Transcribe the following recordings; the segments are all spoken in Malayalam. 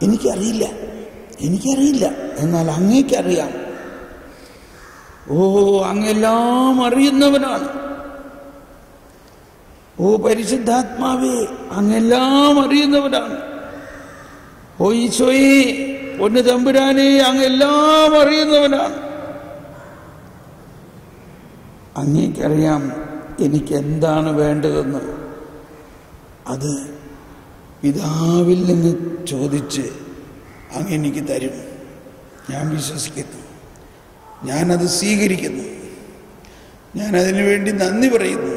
എനിക്കറിയില്ല, എന്നാൽ അങ്ങേക്കറിയാം. ഓ, അങ്ങെല്ലാം അറിയുന്നവനാണ്. ഓ പരിശുദ്ധാത്മാവേ, അങ്ങെല്ലാം അറിയുന്നവനാണ്. ഓ ഈശോയെ, പൊന്നു തമ്പുരാനെ, അങ്ങെല്ലാം അറിയുന്നവനാണ്. അങ്ങേക്കറിയാം എനിക്ക് എന്താണ് വേണ്ടതെന്ന്. അത് പിതാവിൽ നിന്ന് ചോദിച്ച് അങ്ങ് എനിക്ക് തരും. ഞാൻ വിശ്വസിക്കുന്നു, ഞാനത് സ്വീകരിക്കുന്നു, ഞാനതിനു വേണ്ടി നന്ദി പറയുന്നു.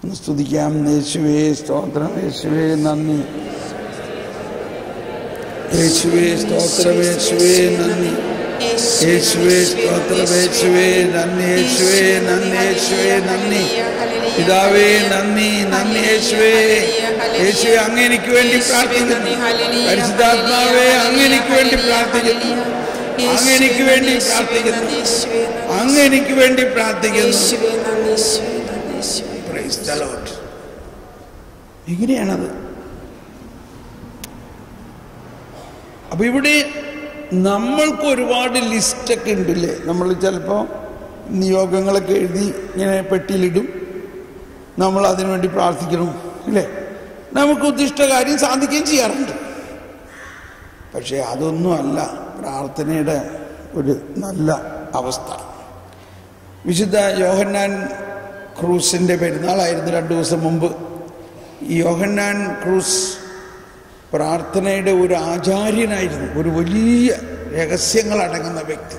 ഒന്ന് സ്തുതിക്കാം. യേശുവേ സ്തോത്രം, യേശുവേ നന്ദി, യേശുവേ സ്തോത്രം, യേശുവേ നന്ദി, യേശുവേ സ്തോത്രം, യേശുവേ നന്ദി, യേശുവേ നന്ദി, യേശുവേ നന്ദി, പിതാവേ നന്ദി, നന്ദി യേശുവേ. യേശുവേ, അങ്ങ് എനിക്ക് വേണ്ടി പ്രാർത്ഥിക്കുന്നു. പരിശുദ്ധാത്മാവേ, അങ്ങ് എനിക്ക് വേണ്ടി പ്രാർത്ഥിക്കുന്നു, അങ്ങ് എനിക്ക് വേണ്ടി പ്രാർത്ഥിക്കുന്നു, അങ്ങ് എനിക്ക് വേണ്ടി പ്രാർത്ഥിക്കുന്നു. Praise the Lord. ഇങ്ങനെയാണത്. അപ്പൊ ഇവിടെ നമ്മൾക്ക് ഒരുപാട് ലിസ്റ്റൊക്കെ ഉണ്ടല്ലേ. നമ്മൾ ചിലപ്പോൾ നിയോഗങ്ങളൊക്കെ എഴുതി ഇങ്ങനെ പെട്ടിയിലിടും, നമ്മൾ അതിനു വേണ്ടി പ്രാർത്ഥിക്കണം അല്ലേ. നമുക്ക് ഉദ്ദിഷ്ട കാര്യം സാധിക്കുകയും ചെയ്യാറുണ്ട്. പക്ഷെ അതൊന്നും അല്ല പ്രാർത്ഥനയുടെ ഒരു നല്ല അവസ്ഥ. വിശുദ്ധ യോഹന്നാൻ ക്രൂസിൻ്റെ പെരുന്നാളായിരുന്നു 2 ദിവസം മുമ്പ്. ഈ യോഹന്നാൻ ക്രൂസ് പ്രാർത്ഥനയുടെ ഒരു ആചാര്യനായിരുന്നു, ഒരു വലിയ രഹസ്യങ്ങൾ അടങ്ങുന്ന വ്യക്തി.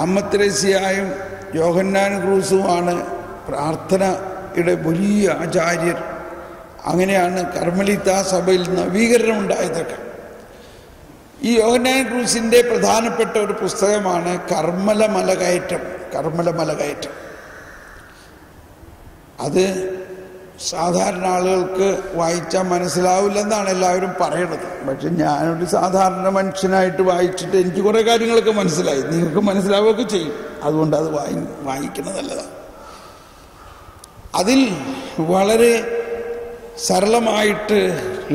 അമ്മ ത്രേസ്യയും യോഹന്നാൻ ക്രൂസുമാണ് പ്രാർത്ഥനയുടെ വലിയ ആചാര്യർ. അങ്ങനെയാണ് കർമ്മലിത്ത സഭയിൽ നവീകരണം ഉണ്ടായതൊക്കെ. ഈ യോഹന്നാൻ ക്രൂസിൻ്റെ പ്രധാനപ്പെട്ട ഒരു പുസ്തകമാണ് കർമ്മല മലകയറ്റം. അത് സാധാരണ ആളുകൾക്ക് വായിച്ചാൽ മനസ്സിലാവില്ലെന്നാണ് എല്ലാവരും പറയണത്. പക്ഷെ ഞാനൊരു സാധാരണ മനുഷ്യനായിട്ട് വായിച്ചിട്ട് എനിക്ക് കുറേ കാര്യങ്ങളൊക്കെ മനസ്സിലായി. നിങ്ങൾക്ക് മനസ്സിലാവുകയൊക്കെ ചെയ്യും. അതുകൊണ്ട് അത് വായിക്കുന്നത് നല്ലതാണ്. അതിൽ വളരെ സരളമായിട്ട്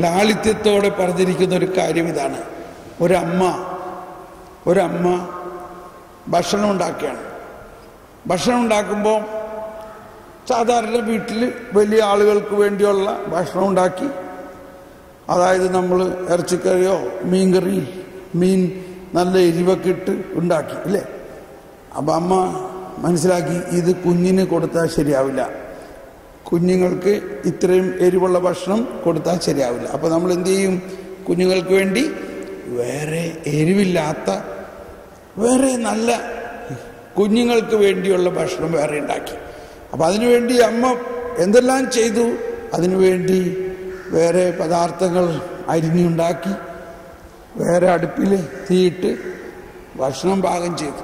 ലാളിത്യത്തോടെ പറഞ്ഞിരിക്കുന്ന ഒരു കാര്യം ഇതാണ്. ഒരമ്മ ഭക്ഷണം ഉണ്ടാക്കുകയാണ്. ഭക്ഷണം ഉണ്ടാക്കുമ്പോൾ സാധാരണ വീട്ടിൽ വലിയ ആളുകൾക്ക് വേണ്ടിയുള്ള ഭക്ഷണം ഉണ്ടാക്കി, അതായത് നമ്മൾ ഇറച്ചിക്കറിയോ മീൻ നല്ല എരിവൊക്കെ ഇട്ട് ഉണ്ടാക്കി അല്ലേ. അപ്പം അമ്മ മനസ്സിലാക്കി ഇത് കുഞ്ഞിന് കൊടുത്താൽ ശരിയാവില്ല, കുഞ്ഞുങ്ങൾക്ക് ഇത്രയും എരിവുള്ള ഭക്ഷണം കൊടുത്താൽ ശരിയാവില്ല. അപ്പോൾ നമ്മൾ എന്ത് ചെയ്യും? കുഞ്ഞുങ്ങൾക്ക് വേണ്ടി വേറെ എരിവില്ലാത്ത, വേറെ നല്ല കുഞ്ഞുങ്ങൾക്ക് വേണ്ടിയുള്ള ഭക്ഷണം വേറെ ഉണ്ടാക്കി. അപ്പം അതിനുവേണ്ടി അമ്മ എന്തെല്ലാം ചെയ്തു? അതിനുവേണ്ടി വേറെ പദാർത്ഥങ്ങൾ അരിഞ്ഞുണ്ടാക്കി, വേറെ അടുപ്പിൽ തീയിട്ട് ഭക്ഷണം പാകം ചെയ്തു.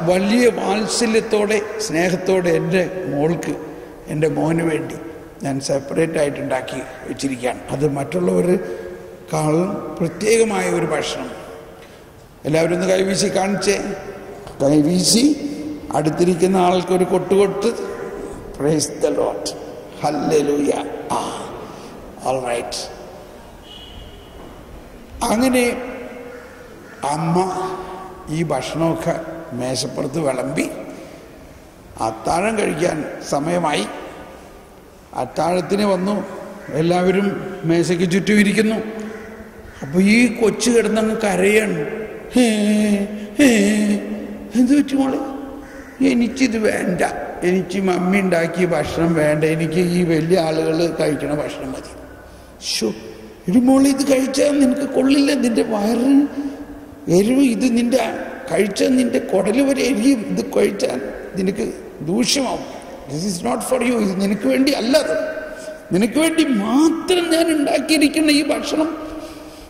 വലിയ വാത്സല്യത്തോടെ സ്നേഹത്തോടെ എൻ്റെ മോന് വേണ്ടി ഞാൻ സെപ്പറേറ്റ് ആയിട്ട് ഉണ്ടാക്കി വെച്ചിരിക്കുകയാണ്. അത് മറ്റുള്ളവർക്കാൾ പ്രത്യേകമായ ഒരു ഭക്ഷണം. എല്ലാവരും ഒന്ന് കൈവീശി കാണിച്ചേ. കൈവീശി അടുത്തിരിക്കുന്ന ആൾക്കൊരു കൊട്ടുകൊട്ട്. Praise the Lord, hallelujah. All right. അങ്ങനെ അമ്മ ഈ ഭക്ഷണമൊക്കെ മേശപ്പുറത്ത് വിളമ്പി. അത്താഴം കഴിക്കാൻ സമയമായി. അത്താഴത്തിന് വന്നു. എല്ലാവരും മേശയ്ക്ക് ചുറ്റും ഇരിക്കുന്നു. അപ്പോൾ ഈ കൊച്ചു കിടന്നങ്ങ് കരയാണ്. എന്ത് പറ്റി മോളെ? എനിക്കിത് വേണ്ട, എനിക്ക് മമ്മി ഉണ്ടാക്കിയ ഭക്ഷണം വേണ്ട, എനിക്ക് ഈ വലിയ ആളുകൾ കഴിക്കണ ഭക്ഷണം മതി. ഇടി മോളെ, ഇത് കഴിച്ചാൽ നിനക്ക് കൊള്ളില്ല, നിന്റെ വയറിന് എരിവ്, ഇത് കഴിച്ചാൽ നിന്റെ കുടല് വരെ എരിയും, ഇത് കഴിച്ചാൽ നിനക്ക് ദൂഷ്യമാവും. This is not for you. ഇത് നിനക്ക് വേണ്ടി അല്ലത്, നിനക്ക് വേണ്ടി മാത്രം ഞാൻ ഉണ്ടാക്കിയിരിക്കുന്ന ഈ ഭക്ഷണം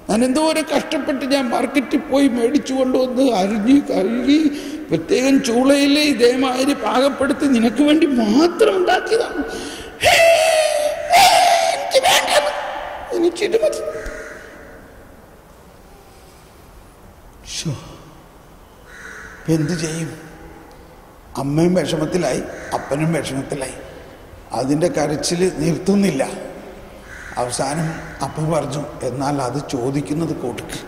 ഞാൻ എന്തോരം കഷ്ടപ്പെട്ട് ഞാൻ മാർക്കറ്റിൽ പോയി മേടിച്ചു കൊണ്ടുവന്ന് അരിഞ്ഞ് കഴുകി പ്രത്യേകം ചൂളയിൽ ഇതേമാതിരി പാകപ്പെടുത്തി നിനക്ക് വേണ്ടി മാത്രം ഉണ്ടാക്കിയതാണ്. എനിക്കിത് മതി. എന്തു ചെയ്യും? അമ്മയും വിഷമത്തിലായി, അപ്പനും വിഷമത്തിലായി. അതിൻ്റെ കരച്ചിൽ നിർത്തുന്നില്ല. അവസാനം അപ്പൻ പറഞ്ഞു, എന്നാൽ അത് ചോദിക്കുന്നത് കൊടുക്ക്,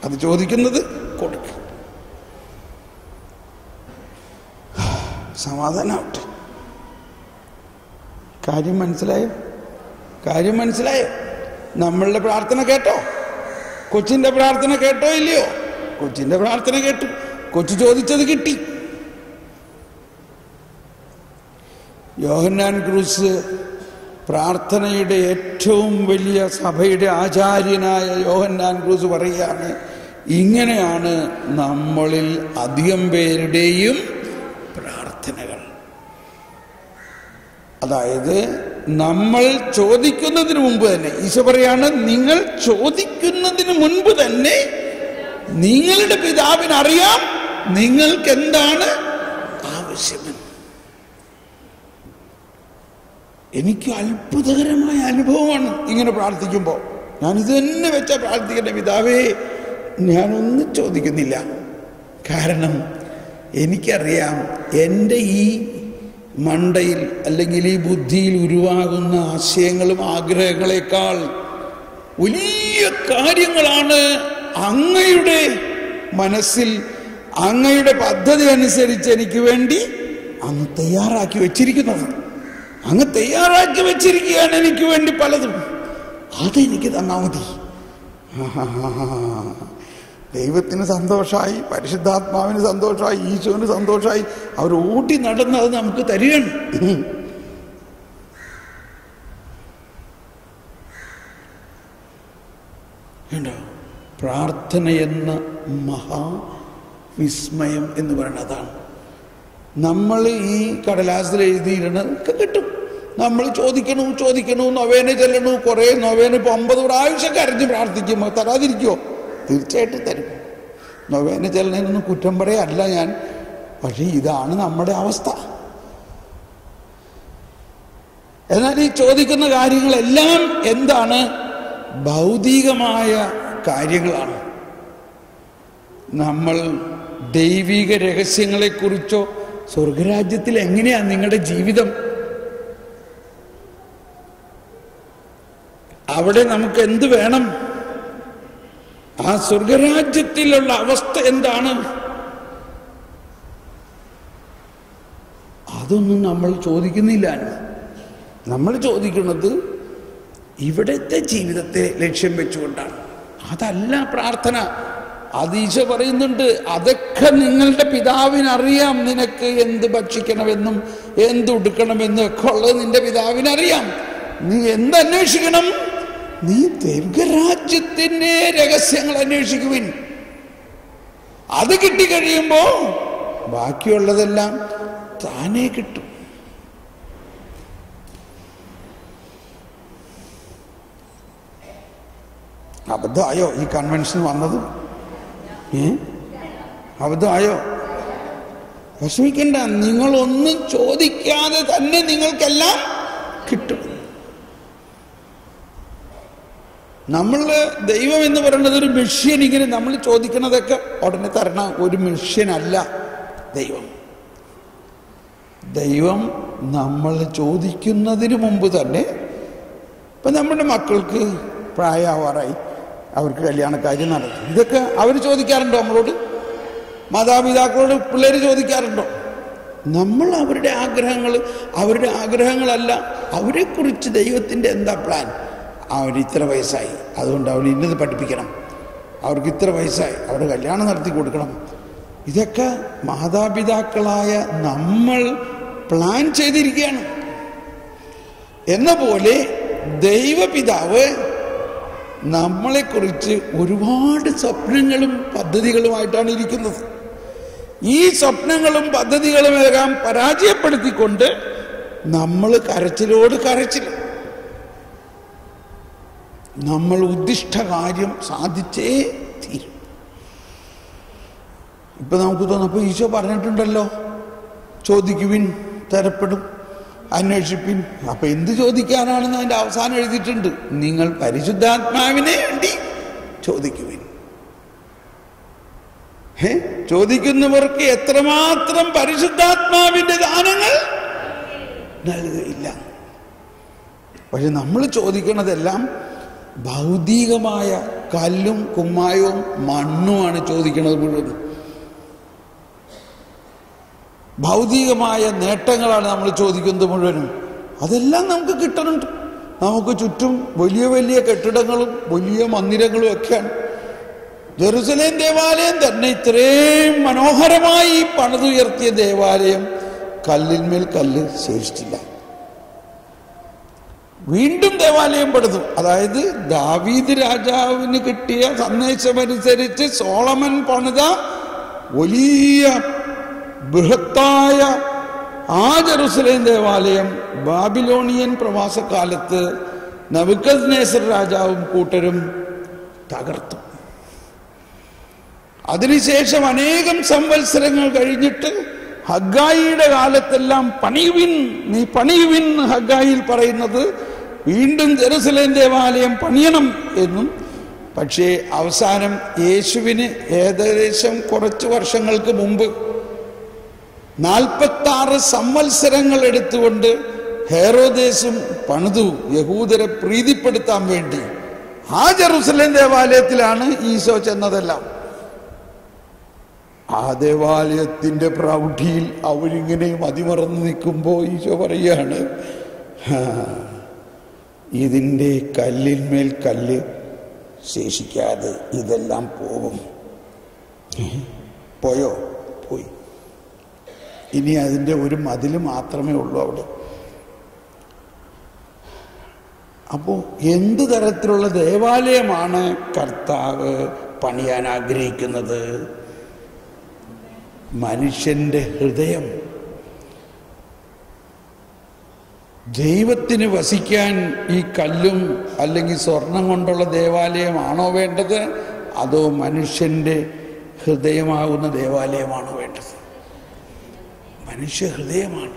അത് ചോദിക്കുന്നത് കൊടുക്ക്, സമാധാനാവട്ടെ. കാര്യം മനസ്സിലായോ? കാര്യം മനസ്സിലായോ? നമ്മളുടെ പ്രാർത്ഥന കേട്ടോ? കൊച്ചിൻ്റെ പ്രാർത്ഥന കേട്ടോ ഇല്ലയോ? കൊച്ചിൻ്റെ പ്രാർത്ഥന കേട്ടു. കൊച്ചു ചോദിച്ചത് കിട്ടി. യോഹന്നാൻ ക്രൂസ് പ്രാർത്ഥനയുടെ ഏറ്റവും വലിയ സഭയുടെ ആചാര്യനായ യോഹന്നാൻ ക്രൂസ് പറയുകയാണ്, ഇങ്ങനെയാണ് നമ്മളിൽ അധികം പേരുടെയും പ്രാർത്ഥനകൾ. അതായത് നമ്മൾ ചോദിക്കുന്നതിന് മുമ്പ് തന്നെ, ഈശോ പറയാണ്, നിങ്ങൾ ചോദിക്കുന്നതിന് മുൻപ് തന്നെ നിങ്ങളുടെ പിതാവിനറിയാം നിങ്ങൾക്ക് എന്താണ് ആവശ്യമെന്ന്. എനിക്ക് അത്ഭുതകരമായ അനുഭവമാണ് ഇങ്ങനെ പ്രാർത്ഥിക്കുമ്പോൾ. ഞാനിത് തന്നെ വെച്ചാൽ പ്രാർത്ഥിക്കട്ടെ, പിതാവേ ഞാനൊന്നും ചോദിക്കുന്നില്ല. കാരണം എനിക്കറിയാം എൻ്റെ ഈ മണ്ടയിൽ അല്ലെങ്കിൽ ഈ ബുദ്ധിയിൽ ഉരുവാകുന്ന ആശയങ്ങളും ആഗ്രഹങ്ങളെക്കാൾ വലിയ കാര്യങ്ങളാണ് അങ്ങയുടെ മനസ്സിൽ അങ്ങയുടെ പദ്ധതി അനുസരിച്ച് എനിക്ക് വേണ്ടി അങ്ങ് തയ്യാറാക്കി വെച്ചിരിക്കുന്നത്. അങ്ങ് തയ്യാറാക്കി വെച്ചിരിക്കുകയാണ് എനിക്ക് വേണ്ടി പലതും. അതെനിക്ക് തന്നാൽ മതി. ദൈവത്തിന് സന്തോഷമായി, പരിശുദ്ധാത്മാവിന് സന്തോഷമായി, ഈശോന് സന്തോഷമായി. അവർ ഓടി നടന്ന് അത് നമുക്ക് തരികയാണ്. ഉണ്ടോ? പ്രാർത്ഥന എന്ന മഹാവിസ്മയം എന്ന് പറയുന്നത് അതാണ്. നമ്മൾ ഈ കടലാസിൽ എഴുതിയിടണതൊക്കെ കിട്ടും. നമ്മൾ ചോദിക്കണു, നൊവേന ചെല്ലണു, കുറേ നൊവേന, ഇപ്പോൾ 50 പ്രാവശ്യം കരഞ്ഞ് പ്രാർത്ഥിക്കുമ്പോൾ തരാതിരിക്കുമോ? തീർച്ചയായിട്ടും തരും. നൊവേന ചെല്ലണതിനൊന്നും കുറ്റം പറയല്ല ഞാൻ. പക്ഷേ ഇതാണ് നമ്മുടെ അവസ്ഥ. എന്നാൽ ഈ ചോദിക്കുന്ന കാര്യങ്ങളെല്ലാം എന്താണ്? ഭൗതികമായ കാര്യങ്ങളാണ്. നമ്മൾ ദൈവിക രഹസ്യങ്ങളെക്കുറിച്ചോ സ്വർഗരാജ്യത്തിൽ എങ്ങനെയാണ് നിങ്ങളുടെ ജീവിതം, അവിടെ നമുക്ക് എന്ത് വേണം, ആ സ്വർഗരാജ്യത്തിലുള്ള അവസ്ഥ എന്താണ്, അതൊന്നും നമ്മൾ ചോദിക്കുന്നില്ല. നമ്മൾ ചോദിക്കുന്നത് ഇവിടുത്തെ ജീവിതത്തെ ലക്ഷ്യം വെച്ചുകൊണ്ടാണ്. അതല്ല പ്രാർത്ഥന. അത് ഈശോ പറയുന്നുണ്ട്, അതൊക്കെ നിങ്ങളുടെ പിതാവിനറിയാം. നിനക്ക് എന്ത് ഭക്ഷിക്കണമെന്നും എന്ത് ഉടുക്കണമെന്നും ഒക്കെ ഉള്ളത് നിന്റെ പിതാവിനറിയാം. നീ എന്തന്വേഷിക്കണം? നീ ദൈവരാജ്യത്തിന്റെ രഹസ്യങ്ങൾ അന്വേഷിക്കുവിൻ. അത് കിട്ടിക്കഴിയുമ്പോ ബാക്കിയുള്ളതെല്ലാം താനേ കിട്ടും. അബദ്ധമായോ ഈ കൺവെൻഷൻ വന്നത്? അബദ്ധമായോ? വിഷമിക്കണ്ട. നിങ്ങളൊന്നും ചോദിക്കാതെ തന്നെ നിങ്ങൾക്കെല്ലാം കിട്ടും. നമ്മൾ ദൈവം എന്ന് പറയുന്നത് ഒരു മെഷ്യൻ. ഇങ്ങനെ നമ്മൾ ചോദിക്കണതൊക്കെ ഉടനെ തരണ ഒരു മെഷ്യനല്ല ദൈവം. ദൈവം നമ്മൾ ചോദിക്കുന്നതിന് മുമ്പ് തന്നെ, ഇപ്പം നമ്മുടെ മക്കൾക്ക് പ്രായമാവാറായി, അവർക്ക് കല്യാണക്കാര്യം നടക്കും, ഇതൊക്കെ അവർ ചോദിക്കാറുണ്ടോ നമ്മളോട്? മാതാപിതാക്കളോട് പിള്ളേർ ചോദിക്കാറുണ്ടോ? നമ്മൾ അവരുടെ ആഗ്രഹങ്ങളല്ല, അവരെക്കുറിച്ച് ദൈവത്തിൻ്റെ എന്താ പ്ലാൻ? അവരിത്ര വയസ്സായി, അതുകൊണ്ട് അവർ ഇന്നത് പഠിപ്പിക്കണം, അവർക്ക് ഇത്ര വയസ്സായി, അവരുടെ കല്യാണം നടത്തി കൊടുക്കണം. ഇതൊക്കെ മാതാപിതാക്കളായ നമ്മൾ പ്ലാൻ ചെയ്തിരിക്കുകയാണ്. എന്ന പോലെ ദൈവപിതാവ് നമ്മളെക്കുറിച്ച് ഒരുപാട് സ്വപ്നങ്ങളും പദ്ധതികളുമായിട്ടാണ് ഇരിക്കുന്നത്. ഈ സ്വപ്നങ്ങളും പദ്ധതികളുമെല്ലാം പരാജയപ്പെടുത്തിക്കൊണ്ട് നമ്മൾ കരച്ചിലോട് കരച്ചിൽ, നമ്മൾ ഉദ്ദിഷ്ട കാര്യം സാധിച്ചേ തീരും. ഇപ്പൊ നമുക്ക് തോന്നുന്നു, ഈശോ പറഞ്ഞിട്ടുണ്ടല്ലോ, ചോദിക്കുവിൻ തരപ്പെടും, അന്വേഷിപ്പിൻ. അപ്പൊ എന്ത് ചോദിക്കാനാണെന്ന് അതിന്റെ അവസാനം എഴുതിയിട്ടുണ്ട്, നിങ്ങൾ പരിശുദ്ധാത്മാവിനെ വേണ്ടി ചോദിക്കുവിൻ. ചോദിക്കുന്നവർക്ക് എത്രമാത്രം പരിശുദ്ധാത്മാവിന്റെ ദാനങ്ങൾ നൽകുകയില്ല. പക്ഷെ നമ്മൾ ചോദിക്കുന്നതെല്ലാം ഭൗതികമായ കല്ലും കുമ്മായവും മണ്ണുമാണ് ചോദിക്കുന്നത് മുഴുവൻ. ഭൗതികമായ നേട്ടങ്ങളാണ് നമ്മൾ ചോദിക്കുന്നത് മുഴുവനും. അതെല്ലാം നമുക്ക് കിട്ടുന്നുണ്ട്. നമുക്ക് ചുറ്റും വലിയ വലിയ കെട്ടിടങ്ങളും വലിയ മന്ദിരങ്ങളും ഒക്കെയാണ്. ജെറുസലേം ദേവാലയം തന്നെ ഇത്രയും മനോഹരമായി പണിതുയർത്തിയ ദേവാലയം കല്ലിന്മേൽ കല്ല് ശേഷിച്ചില്ല. വീണ്ടും ദേവാലയം പണിതു. അതായത് ദാവീദ് രാജാവിന് കിട്ടിയ സന്ദേശമനുസരിച്ച് സോളമൻ പണിത വലിയ ബൃഹത്തായ ആ ജെറുസലേം ദേവാലയം ബാബിലോണിയൻ പ്രവാസകാലത്ത് നെബൂഖദ്നേസർ രാജാവും കൂട്ടരും തകർത്തു. അതിനുശേഷം അനേകം സംവത്സരങ്ങൾ കഴിഞ്ഞിട്ട് ഹഗ്ഗായിയുടെ കാലത്തെല്ലാം പണിയുവിൻ, നീ പണിയുവിൻ ഹഗ്ഗായിൽ പറയുന്നത് വീണ്ടും ജെറുസലേം ദേവാലയം പണിയണം എന്നും. പക്ഷേ അവസാനം യേശുവിന് ഏകദേശം കുറച്ച് വർഷങ്ങൾക്ക് മുമ്പ് 46 സംവത്സരങ്ങൾ എടുത്തുകൊണ്ട് ഹെരോദേസും പണിതു യഹൂദരെ പ്രീതിപ്പെടുത്താൻ വേണ്ടി. ആ ജെറുസലേം ദേവാലയത്തിലാണ് ഈശോ ചെന്നതെല്ലാം. ആ ദേവാലയത്തിന്റെ പ്രൗഢിയിൽ അവരിങ്ങനെ മതിമറന്ന് നിൽക്കുമ്പോൾ ഈശോ പറയുകയാണ്, ഇതിൻ്റെ കല്ലിന്മേൽ കല്ല് ശേഷിക്കാതെ ഇതെല്ലാം പോകും. പോയോ? പോയി. ഇനി അതിൻ്റെ ഒരു മതിൽ മാത്രമേ ഉള്ളൂ അവിടെ. അപ്പോൾ എന്ത് തരത്തിലുള്ള ദേവാലയമാണ് കർത്താവ് പണിയാൻ ആഗ്രഹിക്കുന്നത്? മനുഷ്യന്റെ ഹൃദയം. ദൈവത്തിന് വസിക്കാൻ ഈ കല്ലും അല്ലെങ്കിൽ സ്വർണം കൊണ്ടുള്ള ദേവാലയമാണോ വേണ്ടത്, അതോ മനുഷ്യന്റെ ഹൃദയമാകുന്ന ദേവാലയമാണോ വേണ്ടത്? മനുഷ്യ ഹൃദയമാണ്.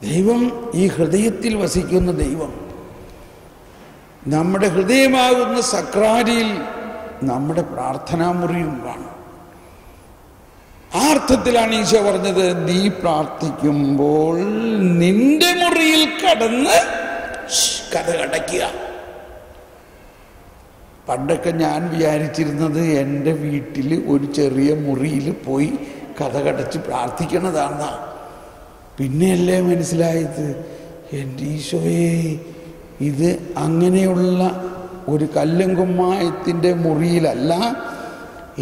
ദൈവം ഈ ഹൃദയത്തിൽ വസിക്കുന്ന ദൈവം. നമ്മുടെ ഹൃദയമാകുന്ന സക്രാരിയിൽ നമ്മുടെ പ്രാർത്ഥനാമുറിയും കാണും. ആ അർത്ഥത്തിലാണ് ഈശോ പറഞ്ഞത്, നീ പ്രാർത്ഥിക്കുമ്പോൾ നിന്റെ മുറിയിൽ കടന്ന് കതകടയ്ക്കുക. പണ്ടൊക്കെ ഞാൻ വിചാരിച്ചിരുന്നത് എൻ്റെ വീട്ടിൽ ഒരു ചെറിയ മുറിയിൽ പോയി കതകടച്ച് പ്രാർത്ഥിക്കണതാണ്. പിന്നെയല്ലേ മനസ്സിലായത്, എൻ്റെ ഈശോയെ, ഇത് അങ്ങനെയുള്ള ഒരു കല്ലും കുമ്മായത്തിൻ്റെ മുറിയിലല്ല,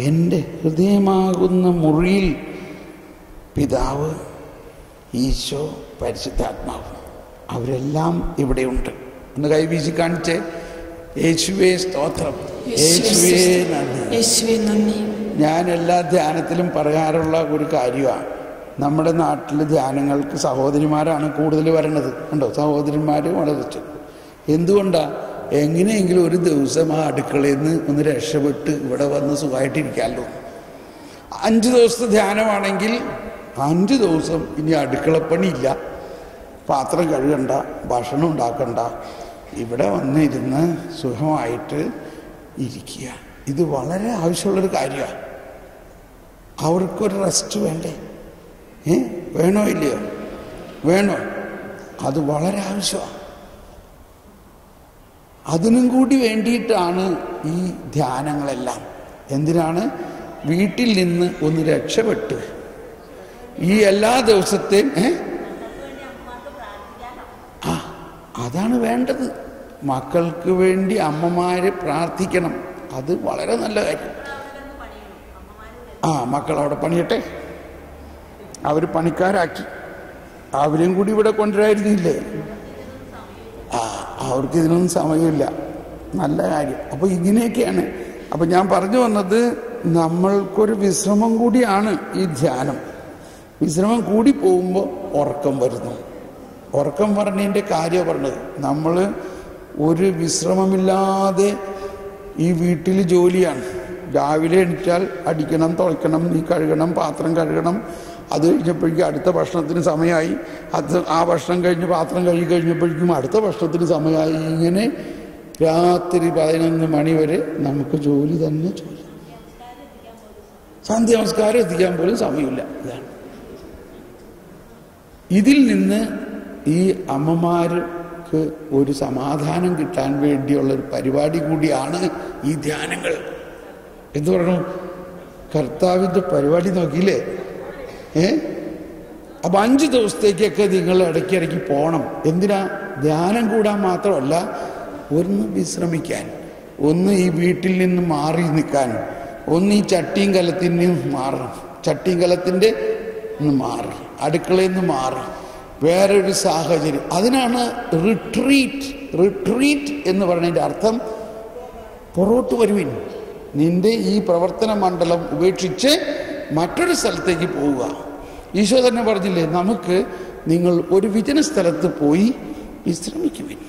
എൻ്റെ ഹൃദയമാകുന്ന മുറിയിൽ പിതാവ്, ഈശോ, പരിശുദ്ധാത്മാവ് അവരെല്ലാം ഇവിടെയുണ്ട്. ഒന്ന് കൈവീശി കാണിച്ചേ. യേശുവേ സ്തോത്രം, യേശുവേ നന്ദി. ഞാൻ എല്ലാ ധ്യാനത്തിലും പറയാറുള്ള ഒരു കാര്യമാണ്, നമ്മുടെ നാട്ടിൽ ധ്യാനങ്ങൾക്ക് സഹോദരിമാരാണ് കൂടുതൽ വരണത്. കണ്ടോ, സഹോദരന്മാർ വളരെ. എന്തുകൊണ്ടാണ്? എങ്ങനെയെങ്കിലും ഒരു ദിവസം ആ അടുക്കളയിൽ നിന്ന് ഒന്ന് രക്ഷപ്പെട്ട് ഇവിടെ വന്ന് സുഖമായിട്ടിരിക്കാമല്ലോ. 5 ദിവസത്തെ ധ്യാനമാണെങ്കിൽ 5 ദിവസം ഇനി അടുക്കളപ്പണിയില്ല, പാത്രം കഴുകണ്ട, ഭക്ഷണം ഉണ്ടാക്കണ്ട, ഇവിടെ വന്നിരുന്ന് സുഖമായിട്ട് ഇരിക്കുക. ഇത് വളരെ ആവശ്യമുള്ളൊരു കാര്യമാണ്. അവർക്കൊരു റെസ്റ്റ് വേണ്ടേ? വേണോ ഇല്ലയോ? വേണോ? അത് വളരെ ആവശ്യമാണ്. അതിനും കൂടി വേണ്ടിയിട്ടാണ് ഈ ധ്യാനങ്ങളെല്ലാം. എന്തിനാണ്? വീട്ടിൽ നിന്ന് ഒന്ന് രക്ഷപ്പെട്ട് ഈ എല്ലാ ദിവസത്തെയും അതാണ് വേണ്ടത്. മക്കൾക്ക് വേണ്ടി അമ്മമാര് പ്രാർത്ഥിക്കണം. അത് വളരെ നല്ല കാര്യം. മക്കൾ അവിടെ പണിയട്ടെ. അവർ പണിക്കാരാക്കി, അവരെയും കൂടി ഇവിടെ കൊണ്ടുവരായിരുന്നില്ലേ? അവർക്ക് ഇതിനൊന്നും സമയമില്ല. നല്ല കാര്യം. അപ്പോൾ ഇങ്ങനെയൊക്കെയാണ്. അപ്പം ഞാൻ പറഞ്ഞു വന്നത്, നമ്മൾക്കൊരു വിശ്രമം കൂടിയാണ് ഈ ധ്യാനം. വിശ്രമം കൂടി പോകുമ്പോൾ ഉറക്കം വരുന്നു. ഉറക്കം പറഞ്ഞതിൻ്റെ കാര്യം പറഞ്ഞത്, നമ്മൾ ഒരു വിശ്രമമില്ലാതെ ഈ വീട്ടിൽ ജോലിയാണ്. രാവിലെ എണീറ്റാൽ അടിക്കണം, തുളയ്ക്കണം, നീ കഴുകണം, പാത്രം കഴുകണം. അത് കഴിഞ്ഞപ്പോഴേക്കും അടുത്ത ഭക്ഷണത്തിന് സമയമായി. ആ ഭക്ഷണം കഴിഞ്ഞ് പാത്രം കഴുകി കഴിഞ്ഞപ്പോഴേക്കും അടുത്ത ഭക്ഷണത്തിന് സമയമായി. ഇങ്ങനെ രാത്രി 11 മണി വരെ നമുക്ക് ജോലി തന്നെ ജോലി. സന്ധ്യ നമസ്കാരം എത്തിക്കാൻ പോലും സമയമില്ല. ഇതാണ്. ഇതിൽ നിന്ന് ഈ അമ്മമാർക്ക് ഒരു സമാധാനം കിട്ടാൻ വേണ്ടിയുള്ളൊരു പരിപാടി കൂടിയാണ് ഈ ധ്യാനങ്ങൾ. എന്തു പറഞ്ഞു? കർത്താവിൻ്റെ പരിപാടി നോക്കിയില്ലേ? അപ്പം 5 ദിവസത്തേക്കൊക്കെ നിങ്ങൾ ഇടയ്ക്കിടയ്ക്ക് പോകണം. എന്തിനാ? ധ്യാനം കൂടാൻ മാത്രമല്ല, ഒന്ന് വിശ്രമിക്കാൻ, ഒന്ന് ഈ വീട്ടിൽ നിന്ന് മാറി നിൽക്കാൻ, ഒന്ന് ഈ ചട്ടിയും കലത്തിൽ നിന്ന് മാറണം, ചട്ടിയും കലത്തിൻ്റെ നിന്ന് മാറി, അടുക്കളയിൽ നിന്ന് മാറി വേറൊരു സാഹചര്യം. അതിനാണ് റിട്രീറ്റ്. റിട്രീറ്റ് എന്ന് പറയുന്നതിൻ്റെ അർത്ഥം പുറോട്ട് വരുവിൻ, നിന്റെ ഈ പ്രവർത്തന മണ്ഡലം ഉപേക്ഷിച്ച് മറ്റൊരു സ്ഥലത്തേക്ക് പോവുക. ഈശോ തന്നെ പറഞ്ഞില്ലേ, നമുക്ക് നിങ്ങൾ ഒരു വിജന സ്ഥലത്ത് പോയി വിശ്രമിക്കുവിൻ.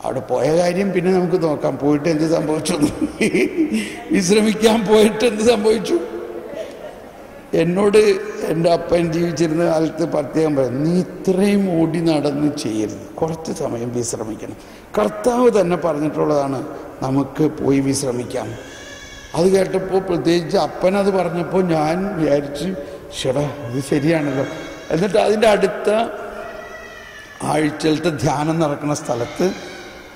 അവിടെ പോയ കാര്യം പിന്നെ നമുക്ക് നോക്കാം, പോയിട്ട് എന്ത് സംഭവിച്ചു. വിശ്രമിക്കാൻ പോയിട്ട് എന്ത് സംഭവിച്ചു? എന്നോട് എൻ്റെ അപ്പൻ ജീവിച്ചിരുന്ന കാലത്ത് പ്രത്യേകം പറയും, നീ ഇത്രയും ഓടി നടന്ന് ചെയ്യരുത്, കുറച്ച് സമയം വിശ്രമിക്കണം. കർത്താവ് തന്നെ പറഞ്ഞിട്ടുള്ളതാണ് നമുക്ക് പോയി വിശ്രമിക്കാം. അത് കേട്ടപ്പോൾ പ്രത്യേകിച്ച് അപ്പനത് പറഞ്ഞപ്പോൾ ഞാൻ വിചാരിച്ചു, ചേട്ടാ ഇത് ശരിയാണല്ലോ. എന്നിട്ട് അതിൻ്റെ അടുത്ത ആഴ്ചയിലത്തെ ധ്യാനം നടക്കുന്ന സ്ഥലത്ത്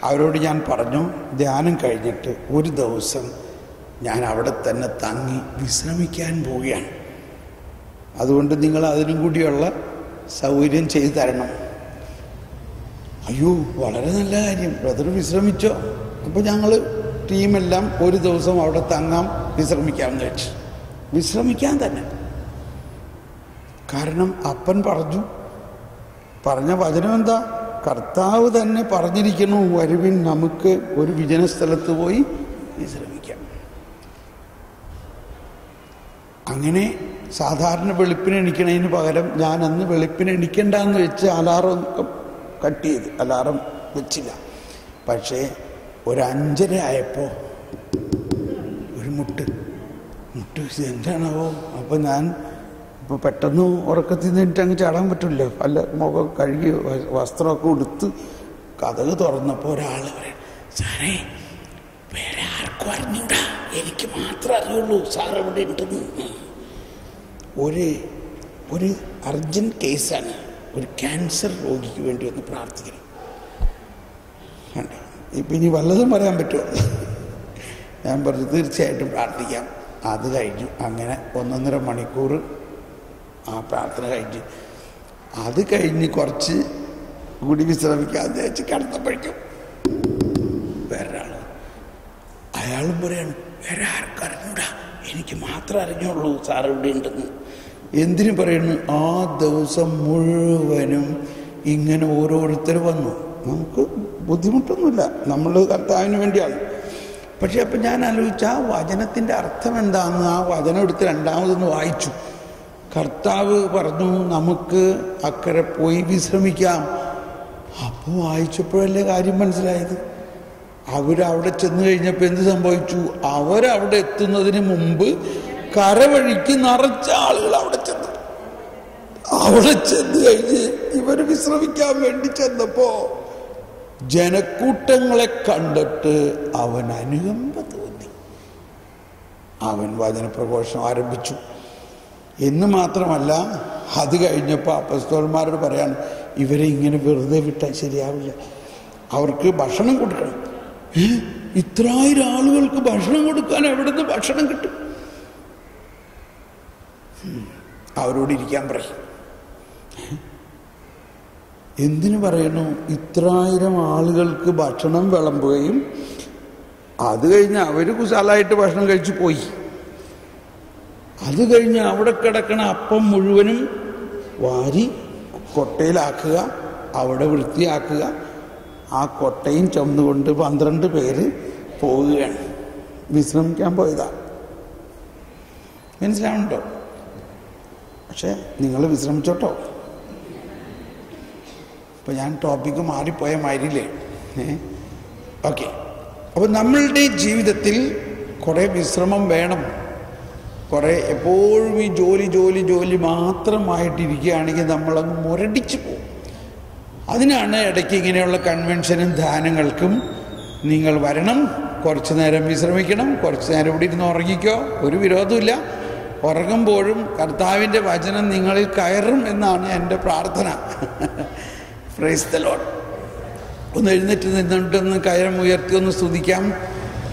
അവരോട് ഞാൻ പറഞ്ഞു, ധ്യാനം കഴിഞ്ഞിട്ട് ഒരു ദിവസം ഞാൻ അവിടെ തന്നെ തങ്ങി വിശ്രമിക്കാൻ പോവുകയാണ്. അതുകൊണ്ട് നിങ്ങൾ അതിനും കൂടിയുള്ള സൗകര്യം ചെയ്തു തരണം. അയ്യോ, വളരെ നല്ല കാര്യം, ബ്രദർ വിശ്രമിച്ചോ? അപ്പോൾ ഞങ്ങൾ ടീമെല്ലാം ഒരു ദിവസം അവിടെ തങ്ങാം, വിശ്രമിക്കാമെന്ന് വെച്ച്. വിശ്രമിക്കാൻ തന്നെ. കാരണം അപ്പൻ പറഞ്ഞ വചനം എന്താ? കർത്താവ് തന്നെ പറഞ്ഞിരിക്കുന്നു, വരുവിൻ നമുക്ക് ഒരു വിജന സ്ഥലത്ത് പോയി വിശ്രമിക്കാം. അങ്ങനെ സാധാരണ വെളുപ്പിന് എണിക്കണതിന് പകരം ഞാൻ അന്ന് വെളുപ്പിന് എണിക്കണ്ടെന്ന് വെച്ച് അലാറം കട്ട് ചെയ്ത്, അലാറം വെച്ചില്ല. പക്ഷേ ഒരു 5:30 ആയപ്പോൾ ഒരു മുട്ട് എന്താണാവോ? അപ്പോൾ ഞാൻ ഇപ്പോൾ പെട്ടെന്ന് ഉറക്കത്തിൽ നിന്നിട്ട് അങ്ങ് ചാടാൻ പറ്റില്ല. അല്ല, മുഖം കഴുകി വസ്ത്രമൊക്കെ ഉടുത്ത് കതക് തുറന്നപ്പോൾ ഒരാൾ പറയും, സാറേ വേറെ ആർക്കും അറിഞ്ഞൂടാ, എനിക്ക് മാത്രമേ അറിയുള്ളൂ സാർ ഇവിടെ ഉണ്ടെന്ന്. ഒരു അർജൻറ്റ് കേസാണ്, ഒരു ക്യാൻസർ രോഗിക്ക് വേണ്ടി ഒന്ന് പ്രാർത്ഥിക്കണം. ഇപ്പം ഇനി വല്ലതും പറയാൻ പറ്റുമോ? ഞാൻ പറഞ്ഞു തീർച്ചയായിട്ടും പ്രാർത്ഥിക്കാം. അത് കഴിഞ്ഞു. അങ്ങനെ 1.5 മണിക്കൂർ ആ പ്രാർത്ഥന കഴിഞ്ഞ്, അത് കഴിഞ്ഞ് കുറച്ച് കൂടി വിശ്രമിക്കാമെന്ന് വെച്ച് കിടന്നപ്പോഴേക്കും വേറൊരാൾ, അയാളും പറയാണ്, വേറെ ആർക്കും അറിഞ്ഞൂടാ, എനിക്ക് മാത്രമേ അറിഞ്ഞുള്ളൂ സാർ ഇവിടെ ഉണ്ടെന്ന്. എന്തിനു പറയുന്നു? ആ ദിവസം മുഴുവനും ഇങ്ങനെ ഓരോരുത്തർ വന്നു. നമുക്ക് ബുദ്ധിമുട്ടൊന്നുമില്ല, നമ്മൾ കർത്താവിന് വേണ്ടിയാണ്. പക്ഷെ അപ്പം ഞാൻ ആലോചിച്ചു, ആ വചനത്തിൻ്റെ അർത്ഥം എന്താണെന്ന് ആ വചനം എടുത്ത് രണ്ടാമതൊന്ന് വായിച്ചു. കർത്താവ് പറഞ്ഞു നമുക്ക് അക്കരെ പോയി വിശ്രമിക്കാം. അപ്പോൾ വായിച്ചപ്പോഴല്ലേ കാര്യം മനസ്സിലായത്. അവരവിടെ ചെന്ന് കഴിഞ്ഞപ്പോൾ എന്ത് സംഭവിച്ചു? അവരവിടെ എത്തുന്നതിന് മുമ്പ് കരവഴിക്ക് നിറച്ച ആളുകൾ അവിടെ ചെന്നു. അവിടെ ചെന്ന് കഴിഞ്ഞ് ഇവർ വിശ്രമിക്കാൻ വേണ്ടി ചെന്നപ്പോ ജനക്കൂട്ടങ്ങളെ കണ്ടിട്ട് അവൻ അനുകമ്പ തോന്നി. അവൻ വചനപ്രഘോഷണം ആരംഭിച്ചു. എന്ന് മാത്രമല്ല, അത് കഴിഞ്ഞപ്പോൾ അപ്പോസ്തലന്മാരോട് പറയാണ്, ഇവരെ ഇങ്ങനെ വെറുതെ വിട്ടാൽ ശരിയാവില്ല, അവർക്ക് ഭക്ഷണം കൊടുക്കണം. ഇത്രായിരം ആളുകൾക്ക് ഭക്ഷണം കൊടുക്കാൻ എവിടെ നിന്ന് ഭക്ഷണം കിട്ടും? അവരോട് ഇരിക്കാൻ പറയും. എന്തിനു പറയുന്നു? ഇത്രായിരം ആളുകൾക്ക് ഭക്ഷണം വിളമ്പുകയും അത് കഴിഞ്ഞ് അവർ കുശാലായിട്ട് ഭക്ഷണം കഴിച്ചു പോയി. അത് കഴിഞ്ഞ് അവിടെ കിടക്കണ അപ്പം മുഴുവനും വാരി കൊട്ടയിലാക്കുക, അവിടെ വൃത്തിയാക്കുക. ആ കൊട്ടയും ചുമന്നുകൊണ്ട് 12 പേര് പോവുകയാണ്. വിശ്രമിക്കാൻ പോയതാ. മനസ്സിലാവുന്നുണ്ടോ? പക്ഷെ നിങ്ങൾ വിശ്രമിച്ചോട്ടോ. ഇപ്പം ഞാൻ ടോപ്പിക്ക് മാറിപ്പോയ മാതിരിയില്ലേ? ഓക്കെ. അപ്പോൾ നമ്മളുടെ ജീവിതത്തിൽ കുറേ വിശ്രമം വേണം. കുറേ എപ്പോഴും ഈ ജോലി മാത്രമായിട്ടിരിക്കുകയാണെങ്കിൽ നമ്മളങ്ങ് മുരടിച്ചു പോകും. അതിനാണ് ഇടയ്ക്ക് ഇങ്ങനെയുള്ള കൺവെൻഷനും ധ്യാനങ്ങൾക്കും നിങ്ങൾ വരണം, കുറച്ച് നേരം വിശ്രമിക്കണം, കുറച്ച് നേരം ഇവിടെ ഇരുന്ന് ഉറങ്ങിക്കോ, ഒരു വിരോധമില്ല. ഉറങ്ങുമ്പോഴും കർത്താവിൻ്റെ വചനം നിങ്ങളിൽ കയറും എന്നാണ് എൻ്റെ പ്രാർത്ഥന. Price the Lord. ഒന്ന് എഴുന്നേറ്റ് നിന്നിട്ടൊന്ന് കരം ഉയർത്തി ഒന്ന് സ്തുതിക്കാം.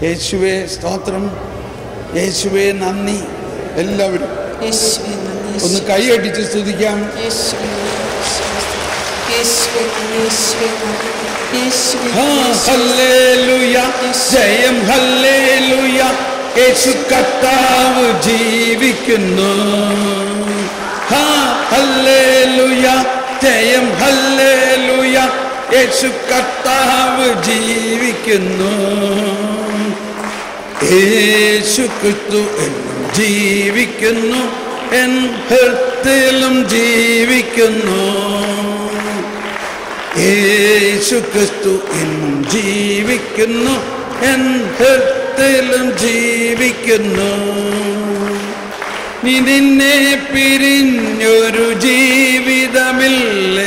യേശുവേ സ്തോത്രം, യേശുവേ നന്ദി. എല്ലാവരും ഒന്ന് കൈയടിച്ച് സ്തുതിക്കാം. ഹല്ലേലൂയ, ജയം ഹല്ലേലൂയ, യേശു കർത്താവ് ജീവിക്കുന്നു. ഹല്ലേലൂയ, ജയം ഹല്ലേലൂയ, യേശു കർത്താവ് ജീവിക്കുന്നു. യേശു ക്രിസ്തു എന്നും ജീവിക്കുന്നു, എൻ ഹൃദയത്തിലും ജീവിക്കുന്നു. യേശു ക്രിസ്തു എന്നും ജീവിക്കുന്നു, എൻ ഹൃദയത്തിലും ജീവിക്കുന്നു. നിന്നെ പിരിഞ്ഞൊരു ജീവിതമില്ല,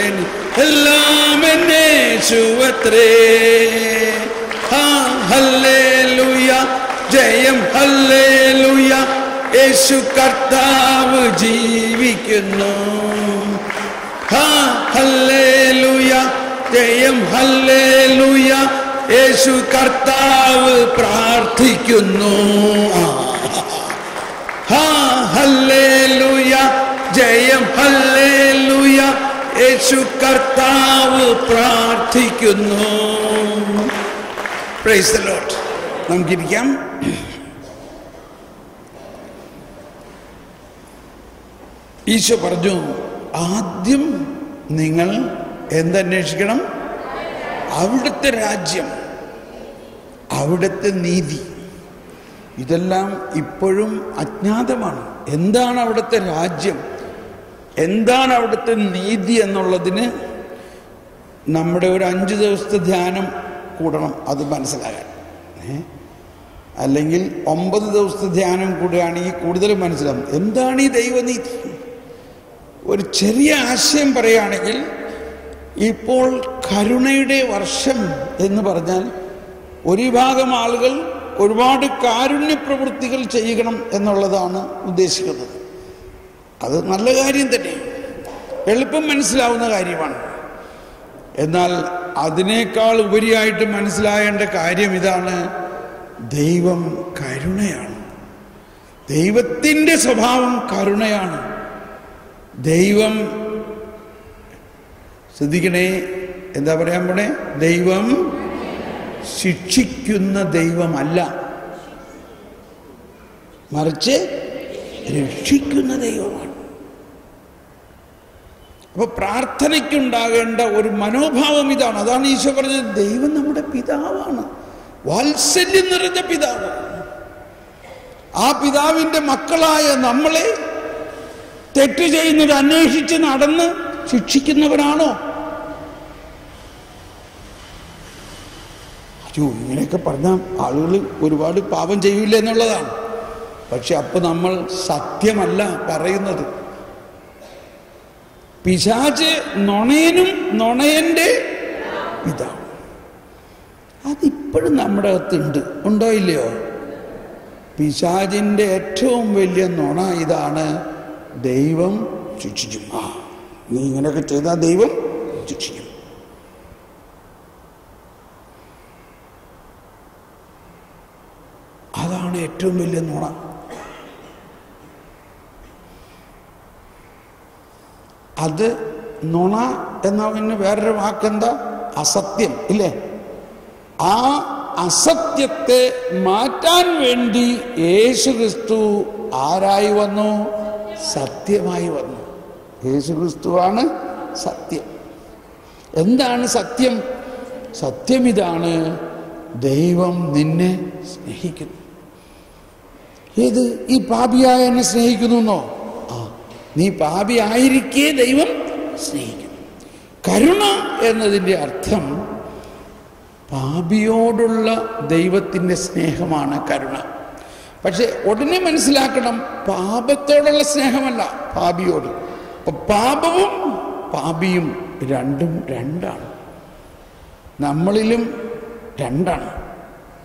എല്ലാം എന്നേശുവത്രേ. ഹല്ലേലൂയ, ജയം ഹല്ലേലൂയ, യേശു കർത്താവ് ജീവിക്കുന്നു. ഹല്ലേലൂയ, ജയം ഹല്ലേലൂയ, യേശു കർത്താവ് പ്രാർത്ഥിക്കുന്നു. ഹല്ലേലൂയ, ജയം ഹല്ലേലൂയ, യേശു കർത്താവ് പ്രാർത്ഥിക്കുന്നു. Praise the Lord. നമുക്കിരിക്കാം. ഈശോ പറഞ്ഞു, ആദ്യം നിങ്ങൾ എന്തന്വേഷിക്കണം? അവിടുത്തെ രാജ്യം, അവിടുത്തെ നീതി. ഇതെല്ലാം ഇപ്പോഴും അജ്ഞാതമാണ്. എന്താണ് അവിടുത്തെ രാജ്യം, എന്താണ് അവിടുത്തെ നീതി എന്നുള്ളതിന് നമ്മുടെ ഒരു 5 ദിവസത്തെ ധ്യാനം കൂടണം അത് മനസ്സിലാകാൻ. അല്ലെങ്കിൽ 9 ദിവസത്തെ ധ്യാനം കൂടുകയാണെങ്കിൽ കൂടുതൽ മനസ്സിലാവും എന്താണ് ഈ ദൈവനീതി. ഒരു ചെറിയ ആശയം പറയുകയാണെങ്കിൽ, ഇപ്പോൾ കരുണയുടെ വർഷം എന്ന് പറഞ്ഞാൽ ഒരു വിഭാഗം ആളുകൾ ഒരുപാട് കാരുണ്യ പ്രവൃത്തികൾ ചെയ്യണം എന്നുള്ളതാണ് ഉദ്ദേശിക്കുന്നത്. അത് നല്ല കാര്യം തന്നെ, എളുപ്പം മനസ്സിലാവുന്ന കാര്യമാണ്. എന്നാൽ അതിനേക്കാൾ ഉപരിയായിട്ട് മനസ്സിലായേണ്ട കാര്യം ഇതാണ്: ദൈവം കരുണയാണ്. ദൈവത്തിൻ്റെ സ്വഭാവം കരുണയാണ്. ദൈവം, ശ്രദ്ധിക്കണേ, എന്താ പറയാൻ പോണേ? ദൈവം ശിക്ഷിക്കുന്ന ദൈവമല്ല, മറിച്ച് രക്ഷിക്കുന്ന ദൈവമാണ്. അപ്പൊ പ്രാർത്ഥനയ്ക്കുണ്ടാകേണ്ട ഒരു മനോഭാവം ഇതാണ്. അതാണ് ഈശോ പറഞ്ഞത്, ദൈവം നമ്മുടെ പിതാവാണ്, വാത്സല്യം നിറഞ്ഞ പിതാവ്. ആ പിതാവിൻ്റെ മക്കളായ നമ്മളെ തെറ്റ് ചെയ്യുന്നത് അന്വേഷിച്ച് നടന്ന് ശിക്ഷിക്കുന്നവരാണോ? അയ്യോ, ഇങ്ങനെയൊക്കെ പറഞ്ഞാൽ ആളുകൾ ഒരുപാട് പാപം ചെയ്യില്ല എന്നുള്ളതാണ്. പക്ഷെ അപ്പൊ നമ്മൾ സത്യമല്ല പറയുന്നത്. പിശാച് നുണയനും നുണയന്റെ പിതാവ്. അതിപ്പോഴും നമ്മുടെ അകത്തുണ്ട്, ഉണ്ടോ ഇല്ലയോ? പിശാചിന്റെ ഏറ്റവും വലിയ നുണ ഇതാണ്: ദൈവം ശിക്ഷിക്കും. നീ ഇങ്ങനെയൊക്കെ ചെയ്താൽ ദൈവം ശിക്ഷിക്കും. അതാണ് ഏറ്റവും വലിയ നുണ. അത് നുണ എന്നതിന് വേറൊരു വാക്കെന്താ? അസത്യം, ഇല്ലേ? ആ അസത്യത്തെ മാറ്റാൻ വേണ്ടി യേശു ക്രിസ്തു ആരായി വന്നു? സത്യമായി വന്നു. യേശു ക്രിസ്തുവാണ് സത്യം. എന്താണ് സത്യം? സത്യം ഇതാണ്: ദൈവം നിന്നെ സ്നേഹിക്കുന്നു. ഏത്? ഈ പാപിയായ എന്നെ സ്നേഹിക്കുന്നു എന്നോ? നീ പാപിയായിരിക്കെ ദൈവം സ്നേഹിക്കുന്നു. കരുണ എന്നതിൻ്റെ അർത്ഥം പാപിയോടുള്ള ദൈവത്തിൻ്റെ സ്നേഹമാണ് കരുണ. പക്ഷെ ഉടനെ മനസ്സിലാക്കണം, പാപത്തോടുള്ള സ്നേഹമല്ല, പാപിയോട്. അപ്പൊ പാപവും പാപിയും രണ്ടും രണ്ടാണ്. നമ്മളിലും രണ്ടാണ്,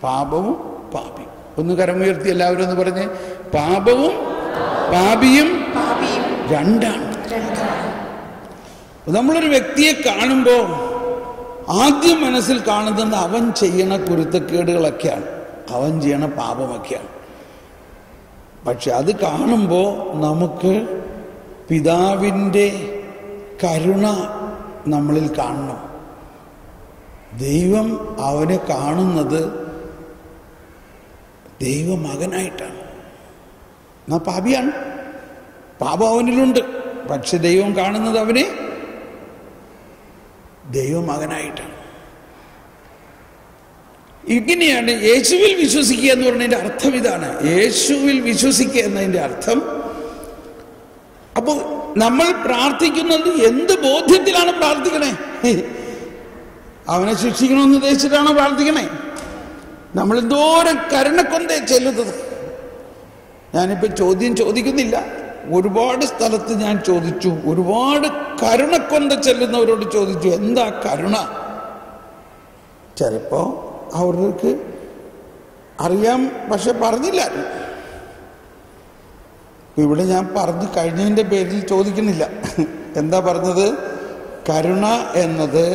പാപവും പാപി. ഒന്ന് കരമുയർത്തി എല്ലാവരും ഒന്ന് പറഞ്ഞ്, പാപവും പാപിയും രണ്ടാണ്. നമ്മളൊരു വ്യക്തിയെ കാണുമ്പോൾ ആദ്യം മനസ്സിൽ കാണുന്നത് അവൻ ചെയ്യണ കുരുത്തക്കേടുകളൊക്കെയാണ്, അവൻ ചെയ്യണ പാപമൊക്കെയാണ്. പക്ഷെ അത് കാണുമ്പോൾ നമുക്ക് പിതാവിൻ്റെ കരുണ നമ്മളിൽ കാണണം. ദൈവം അവനെ കാണുന്നത് ദൈവമകനായിട്ടാണ്. എന്നാ പാപിയാണ്, പാപം അവനിലുണ്ട്. പക്ഷെ ദൈവം കാണുന്നത് അവനെ ദൈവമകനായിട്ടാണ്. ഇങ്ങനെയാണ് യേശുവിൽ വിശ്വസിക്കുക എന്ന് പറഞ്ഞതിൻ്റെ അർത്ഥം ഇതാണ്. യേശുവിൽ വിശ്വസിക്കുക എന്നതിൻ്റെ അർത്ഥം, അപ്പോൾ നമ്മൾ പ്രാർത്ഥിക്കുന്നത് എന്ത് ബോധ്യത്തിലാണ് പ്രാർത്ഥിക്കണേ? അവനെ ശിക്ഷിക്കണമെന്ന് ഉദ്ദേശിച്ചിട്ടാണോ പ്രാർത്ഥിക്കണേ? നമ്മൾ എന്തോരം കരുണക്കൊന്തേ ചെല്ലുന്നത്. ഞാനിപ്പോൾ ചോദ്യം ചോദിക്കുന്നില്ല, ഒരുപാട് സ്ഥലത്ത് ഞാൻ ചോദിച്ചു, ഒരുപാട് കരുണക്കൊന്ത ചെല്ലുന്നവരോട് ചോദിച്ചു, എന്താ കരുണ? ചിലപ്പോൾ അവർക്ക് അറിയാം, പക്ഷെ പറഞ്ഞില്ല. ഇവിടെ ഞാൻ പറഞ്ഞു കഴിഞ്ഞതിൻ്റെ പേരിൽ ചോദിക്കുന്നില്ല. എന്താ പറഞ്ഞത്? കരുണ എന്നത്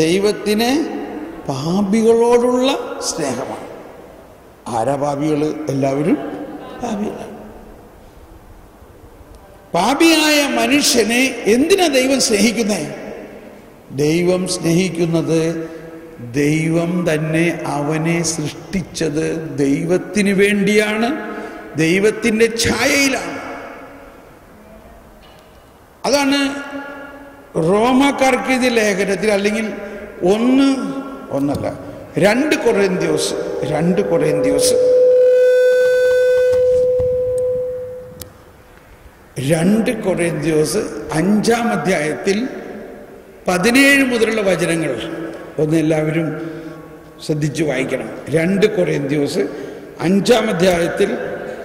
ദൈവത്തിന് പാപികളോടുള്ള സ്നേഹമാണ്. ആരാ പാപികൾ? എല്ലാവരും പാപികളാണ്. പാപിയായ മനുഷ്യനെ എന്തിനാ ദൈവം സ്നേഹിക്കുന്നേ? ദൈവം സ്നേഹിക്കുന്നത്, ദൈവം തന്നെ അവനെ സൃഷ്ടിച്ചത് ദൈവത്തിന് വേണ്ടിയാണ്, ദൈവത്തിൻ്റെ ഛായയിലാണ്. അതാണ് റോമാക്കാർക്ക് ഇത് ലേഖനത്തിൽ, അല്ലെങ്കിൽ 2 കൊറിന്ത്യസ് 5-ാം അധ്യായത്തിൽ 17 മുതലുള്ള വചനങ്ങൾ ഒന്ന് എല്ലാവരും ശ്രദ്ധിച്ചു വായിക്കണം. 2 കൊറിന്ത്യസ് 5-ാം അധ്യായത്തിൽ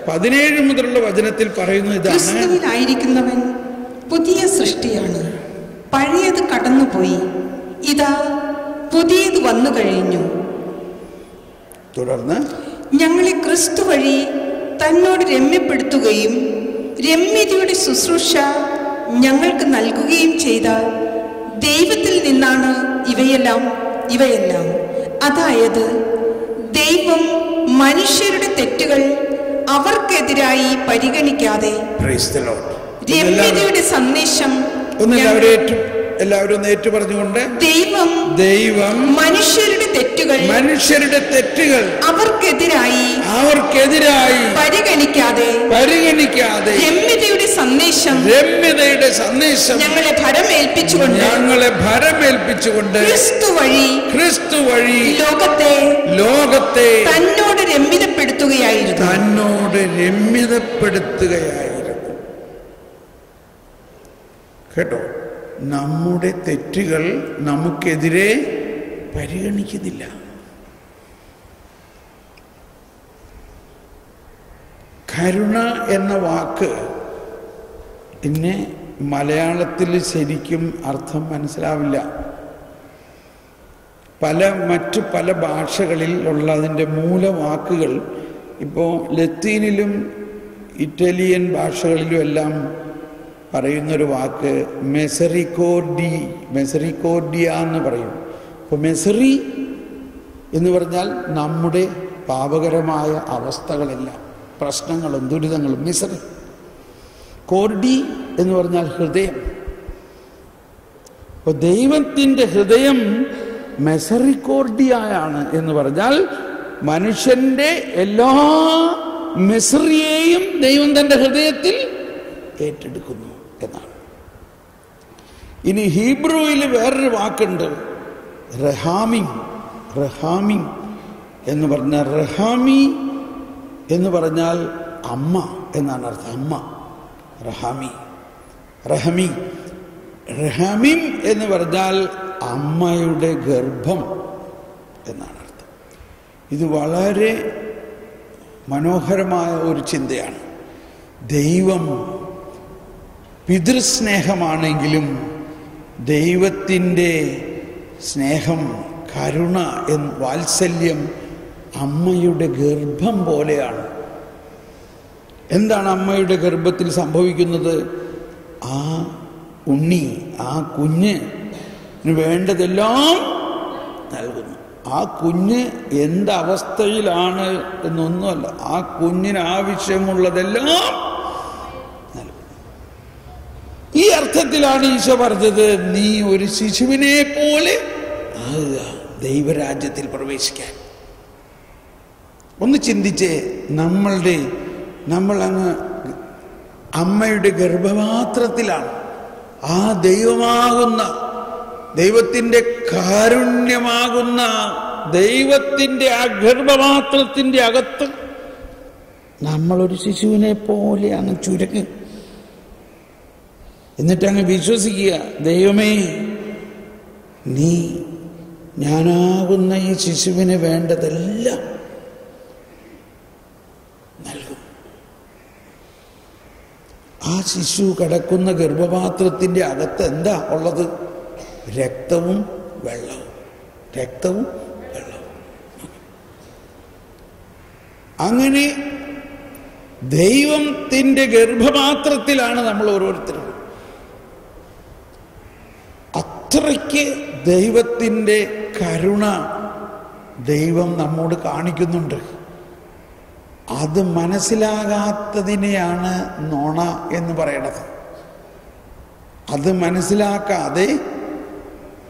17 മുതലുള്ള വചനത്തിൽ പറയുന്നത് ഇതാണ്: ക്രിസ്തുവിലായിരിക്കുന്നവൻ പുതിയ സൃഷ്ടിയാണ്, പഴയത് കടന്നുപോയി, ഇതാ പുതിയത് വന്നു കഴിഞ്ഞു. തുടർന്ന് ഞങ്ങളെ ക്രിസ്തു വഴി തന്നോട് രമ്യപ്പെടുത്തുകയും രമ്യതയുടെ ശുശ്രൂഷ ഞങ്ങൾക്ക് നൽകുകയും ചെയ്ത ദൈവത്തിൽ നിന്നാണ് ഇവയെല്ലാം. അതായത് ദൈവം മനുഷ്യരുടെ തെറ്റുകൾ അവർക്കെതിരായി പരിഗണിക്കാതെ രമ്യതയുടെ സന്ദേശം എല്ലാവരും ഏറ്റു പറഞ്ഞുകൊണ്ട്, ദൈവം മനുഷ്യരുടെ തെറ്റുകൾ അവർക്കെതിരായി പരിഗണിക്കാതെ രമ്യതയുടെ സന്ദേശം ഞങ്ങളെ ഭരമേൽപ്പിച്ചുകൊണ്ട് ക്രിസ്തു വഴി ലോകത്തെ തന്നോട് രമ്യതപ്പെടുത്തുകയായിരുന്നു. കേട്ടോ, നമ്മുടെ തെറ്റുകൾ നമുക്കെതിരെ പരിഗണിക്കുന്നില്ല. കരുണ എന്ന വാക്ക് പിന്നെ മലയാളത്തിൽ ശരിക്കും അർത്ഥം മനസ്സിലാവില്ല. മറ്റു പല ഭാഷകളിൽ ഉള്ള അതിൻ്റെ മൂലവാക്കുകൾ, ഇപ്പോൾ ലത്തീനിലും ഇറ്റാലിയൻ ഭാഷകളിലും എല്ലാം പറയുന്നൊരു വാക്ക് മെസറിക്കോർഡിയ എന്ന് പറയും. അപ്പോൾ മെസറി എന്ന് പറഞ്ഞാൽ നമ്മുടെ പാപകരമായ അവസ്ഥകളെല്ലാം, പ്രശ്നങ്ങളും ദുരിതങ്ങളും. മെസറി കോർഡി എന്ന് പറഞ്ഞാൽ ഹൃദയം. അപ്പോൾ ദൈവത്തിൻ്റെ ഹൃദയം മെസറിക്കോർഡിയാണ് എന്ന് പറഞ്ഞാൽ മനുഷ്യൻ്റെ എല്ലാ മെസറിയെയും ദൈവം തൻ്റെ ഹൃദയത്തിൽ ഏറ്റെടുക്കുന്നു എന്നാണ്. ഇനി ഹീബ്രുവിൽ വേറൊരു വാക്കുണ്ട്, റഹാമി എന്ന് പറഞ്ഞാൽ, റഹാമി എന്ന് പറഞ്ഞാൽ അമ്മ എന്നാണ് അർത്ഥം. അമ്മ, റഹമീം എന്ന് പറഞ്ഞാൽ അമ്മയുടെ ഗർഭം എന്നാണ് അർത്ഥം. ഇത് വളരെ മനോഹരമായ ഒരു ചിന്തയാണ്. ദൈവം പിതൃസ്നേഹമാണെങ്കിലും ദൈവത്തിൻ്റെ സ്നേഹം, കരുണ, വാത്സല്യം അമ്മയുടെ ഗർഭം പോലെയാണ്. എന്താണ് അമ്മയുടെ ഗർഭത്തിൽ സംഭവിക്കുന്നത്? ആ ഉണ്ണി, ആ കുഞ്ഞിന് വേണ്ടതെല്ലാം നൽകുന്നു. ആ കുഞ്ഞ് എന്തവസ്ഥയിലാണ് എന്നൊന്നുമല്ല, ആ കുഞ്ഞിന് ആവശ്യമുള്ളതെല്ലാം നൽകുന്നു. ഈ അർത്ഥത്തിലാണ് ഈശോ പറഞ്ഞത്, നീ ഒരു ശിശുവിനെ പോലെ ആകുക ദൈവരാജ്യത്തിൽ പ്രവേശിക്കാൻ. ഒന്ന് ചിന്തിച്ചേ, നമ്മളങ്ങ് അമ്മയുടെ ഗർഭപാത്രത്തിലാണ്. ആ ദൈവമാകുന്ന, ദൈവത്തിൻ്റെ കാരുണ്യമാകുന്ന ദൈവത്തിൻ്റെ ആ ഗർഭപാത്രത്തിൻ്റെ അകത്ത് നമ്മളൊരു ശിശുവിനെ പോലെ അങ്ങ് ചുരുങ്ങി, എന്നിട്ടങ്ങ് വിശ്വസിക്കുക, ദൈവമേ നീ ഞാനാകുന്ന ഈ ശിശുവിന് വേണ്ടതെല്ലാം നൽകും. ആ ശിശു കിടക്കുന്ന ഗർഭപാത്രത്തിൻ്റെ അകത്ത് എന്താ ഉള്ളത്? രക്തവും വെള്ളവും, രക്തവും വെള്ളവും. അങ്ങനെ ദൈവത്തിൻ്റെ ഗർഭപാത്രത്തിലാണ് നമ്മൾ ഓരോരുത്തരും. അത്രയ്ക്ക് ദൈവത്തിൻ്റെ കരുണ ദൈവം നമ്മോട് കാണിക്കുന്നുണ്ട്. അത് മനസ്സിലാകാത്തതിനെയാണ് നോണ എന്ന് പറയണത്. അത് മനസ്സിലാക്കാതെ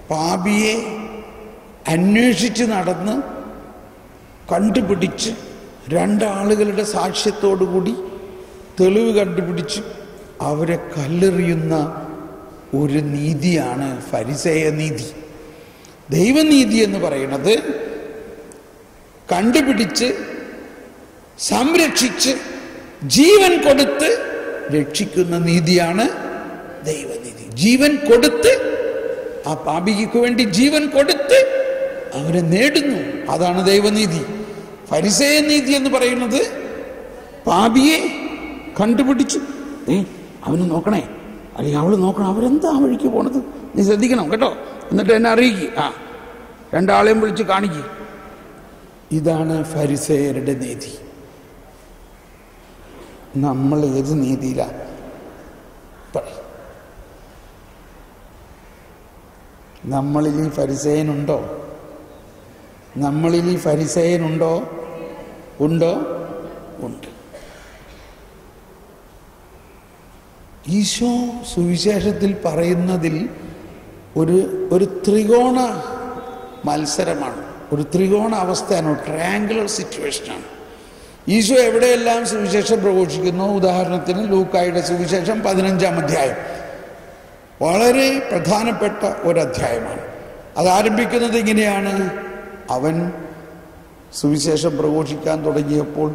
പാപിയെ അന്വേഷിച്ച് നടന്ന് കണ്ടുപിടിച്ച് രണ്ടാളുകളുടെ സാക്ഷ്യത്തോടുകൂടി തെളിവ് കണ്ടുപിടിച്ച് അവരെ കല്ലെറിയുന്ന ഒരു നീതിയാണ് ഫരിസേയ നീതി. ദൈവനീതി എന്ന് പറയുന്നത് കണ്ടുപിടിച്ച് സംരക്ഷിച്ച് ജീവൻ കൊടുത്ത് രക്ഷിക്കുന്ന നീതിയാണ് ദൈവനീതി. ജീവൻ കൊടുത്ത്, ആ പാപിക്ക് വേണ്ടി ജീവൻ കൊടുത്ത് അവരെ നേടുന്നു. അതാണ് ദൈവനീതി. ഫരിസേയ നീതി എന്ന് പറയുന്നത് പാപിയെ കണ്ടുപിടിച്ചു, അവന് നോക്കണേ, അല്ലെങ്കിൽ അവള് നോക്കണം, അവരെന്താ വഴിക്ക് പോണത്, നീ ശ്രദ്ധിക്കണം കേട്ടോ, എന്നിട്ട് എന്നെ അറിയിക്കുക, രണ്ടാളെയും വിളിച്ച് കാണിക്കുക. ഇതാണ് ഫരിസേയരുടെ നീതി. നമ്മൾ ഏത് നീതിയിലാണ്? നമ്മളിൽ ഈ ഫരിസേയനുണ്ടോ? നമ്മളിൽ ഈ ഫരിസേയനുണ്ടോ? ഉണ്ടോ? ഉണ്ട്. ഈശോ സുവിശേഷത്തിൽ പറയുന്നതിൽ ഒരു ത്രികോണ മത്സരമാണ്, ഒരു ത്രികോണ അവസ്ഥയാണ്, ട്രയാങ്കുലർ സിറ്റുവേഷനാണ്. ഈശോ എവിടെയെല്ലാം സുവിശേഷം പ്രഘോഷിക്കുന്നു, ഉദാഹരണത്തിന് ലൂക്കായുടെ സുവിശേഷം 15-ാം അധ്യായം വളരെ പ്രധാനപ്പെട്ട ഒരധ്യായമാണ്. അതാരംഭിക്കുന്നത് ഇങ്ങനെയാണ്: അവൻ സുവിശേഷം പ്രഘോഷിക്കാൻ തുടങ്ങിയപ്പോൾ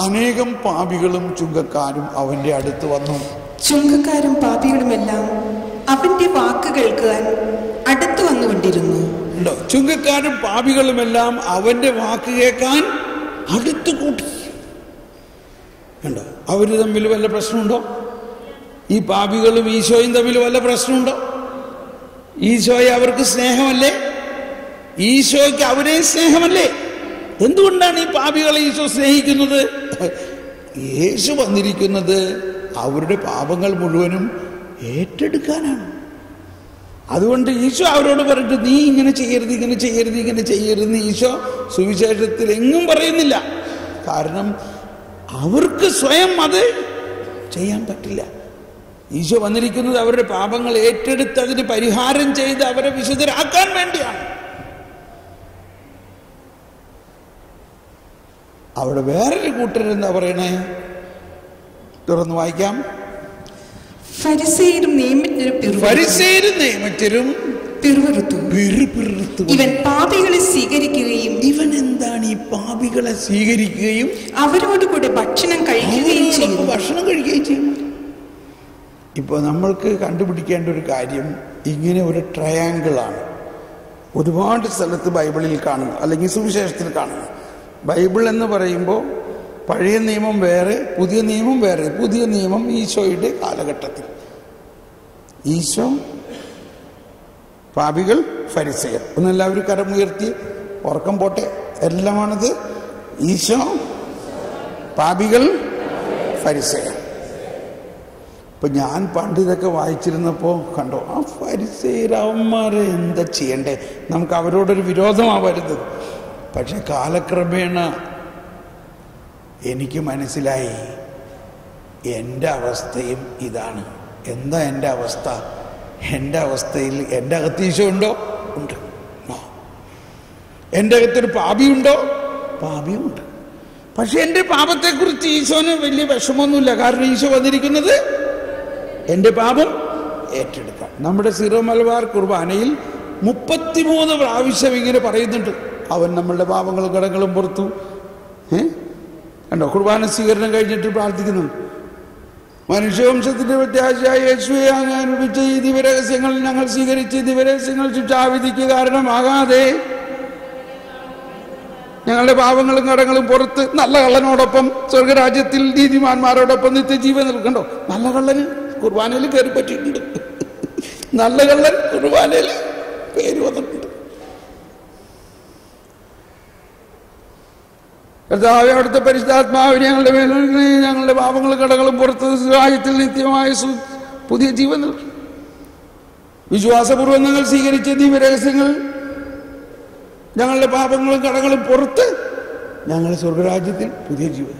അനേകം പാപികളും ചുങ്കക്കാരും അവന്റെ അടുത്ത് വന്നു. ചുങ്കക്കാരും പാപികളുമെല്ലാം അവന്റെ വാക്ക് കേൾക്കാൻ അടുത്ത് വന്നുകൊണ്ടിരുന്നു. ചുങ്കക്കാരും പാപികളുമെല്ലാം അവന്റെ വാക്ക് കേൾക്കാൻ അടുത്ത് കൂട്ടി. കണ്ടോ? അവര് തമ്മിൽ വല്ല പ്രശ്നമുണ്ടോ? ഈ പാപികളും ഈശോയും തമ്മിൽ വല്ല പ്രശ്നമുണ്ടോ? ഈശോയെ അവർക്ക് സ്നേഹമല്ലേ? ഈശോയ്ക്ക് അവരെ സ്നേഹമല്ലേ? എന്തുകൊണ്ടാണ് ഈ പാപികളെ ഈശോ സ്നേഹിക്കുന്നത്? യേശു വന്നിരിക്കുന്നത് അവരുടെ പാപങ്ങൾ മുഴുവനും ഏറ്റെടുക്കാനാണ്. അതുകൊണ്ട് ഈശോ അവരോട് പറഞ്ഞിട്ട് നീ ഇങ്ങനെ ചെയ്യരുത്, ഇങ്ങനെ ചെയ്യരുത്, ഇങ്ങനെ ചെയ്യരുതെന്ന് ഈശോ സുവിശേഷത്തിൽ എങ്ങും പറയുന്നില്ല. കാരണം അവർക്ക് സ്വയം അത് ചെയ്യാൻ പറ്റില്ല. ഈശോ വന്നിരിക്കുന്നത് അവരുടെ പാപങ്ങൾ ഏറ്റെടുത്ത് അതിന് പരിഹാരം ചെയ്ത് അവരെ വിശുദ്ധരാക്കാൻ വേണ്ടിയാണ്. അവിടെ വേറൊരു കൂട്ടരെന്താ പറയണേ? തുറന്നു വായിക്കാം. ഫരിസേയരും നിയമജ്ഞരും പിറുപിറുത്തു. ഇവൻ പാപികളെ സ്വീകരിക്കുകയും, ഇവൻ എന്താണ് ഈ പാപികളെ സ്വീകരിക്കുകയും അവരോട് കൂടെ ഭക്ഷണം കഴിക്കുകയും ചെയ്യും. ഇപ്പൊ നമ്മൾക്ക് കണ്ടുപിടിക്കേണ്ട ഒരു കാര്യം, ഇങ്ങനെ ഒരു ട്രയാങ്കിളാണ് ഒരുപാട് സ്ഥലത്ത് ബൈബിളിൽ കാണുക, അല്ലെങ്കിൽ സുവിശേഷത്തിൽ കാണുക. ബൈബിൾ എന്ന് പറയുമ്പോൾ പഴയ നിയമം വേറെ, പുതിയ നിയമം വേറെ. പുതിയ നിയമം ഈശോയുടെ കാലഘട്ടത്തിൽ, ഈശോ, പാപികൾ, ഫരിസേയർ. ഒന്നെല്ലാവരും കരമുയർത്തി, ഉറക്കം പോട്ടെ, എല്ലാമാണത്. ഈശോ, പാപികൾ, ഫരിസേയർ. ഇപ്പൊ ഞാൻ പണ്ട് ഇതൊക്കെ വായിച്ചിരുന്നപ്പോൾ കണ്ടോ, ആ ഫരിസേയരവന്മാരെ എന്താ ചെയ്യണ്ടേ, നമുക്ക് അവരോടൊരു വിരോധമാണ് വരുന്നത്. പക്ഷെ കാലക്രമേണ എനിക്ക് മനസ്സിലായി എൻ്റെ അവസ്ഥയും ഇതാണ്. എന്താ എൻ്റെ അവസ്ഥ? എൻ്റെ അവസ്ഥയിൽ എൻ്റെ അകത്ത് ഈശോ ഉണ്ടോ? ഉണ്ട്. എൻ്റെ അകത്തൊരു പാപിയുണ്ടോ? പാപിയുണ്ട്. പക്ഷെ എൻ്റെ പാപത്തെക്കുറിച്ച് ഈശോന് വലിയ വിഷമമൊന്നുമില്ല. കാരണം ഈശോ വന്നിരിക്കുന്നത് എൻ്റെ പാപം ഏറ്റെടുക്കാൻ. നമ്മുടെ സീറോ മലബാർ കുർബാനയിൽ 33 പ്രാവശ്യം ഇങ്ങനെ പറയുന്നുണ്ട്, അവൻ നമ്മളുടെ പാപങ്ങളും കടങ്ങളും പുറത്തു. കണ്ടോ, കുർബാന സ്വീകരണം കഴിഞ്ഞിട്ട് പ്രാർത്ഥിക്കുന്നുണ്ട്, മനുഷ്യവംശത്തിന്റെ പ്രത്യാശയായ യേശുവേ, അങ്ങ് അനുഭവിച്ച ഈ ദിവരഹസ്യങ്ങൾ ഞങ്ങൾ സ്വീകരിച്ച് ദിവരഹസ്യങ്ങൾ ശിക്ഷാവിധിക്ക് കാരണമാകാതെ ഞങ്ങളുടെ പാപങ്ങളും കടങ്ങളും പുറത്ത് നല്ല കള്ളനോടൊപ്പം സ്വർഗരാജ്യത്തിൽ നീതിമാന്മാരോടൊപ്പം നിത്യജീവൻ നിൽക്കണ്ടോ. നല്ല കള്ളന് കുർബാനയിൽ കയറി പറ്റിയിട്ടുണ്ട്. നല്ല കള്ളൻ കുർബാനയിൽ പേര് വന്നിട്ടുണ്ട്. കർത്താവേ, അവിടുത്തെ പരിശുദ്ധാത്മാവിനെ ഞങ്ങളുടെ മേൽ ഞങ്ങളുടെ പാപങ്ങളും കടകളും പുറത്ത് രാജ്യത്തിൽ നിത്യമായ പുതിയ ജീവൻ നൽകി. വിശ്വാസപൂർവ്വം ഞങ്ങൾ സ്വീകരിച്ച ദിവ്യരഹസ്യങ്ങൾ ഞങ്ങളുടെ പാപങ്ങളും കടങ്ങളും പുറത്ത് ഞങ്ങൾ സ്വർഗരാജ്യത്തിൽ പുതിയ ജീവൻ.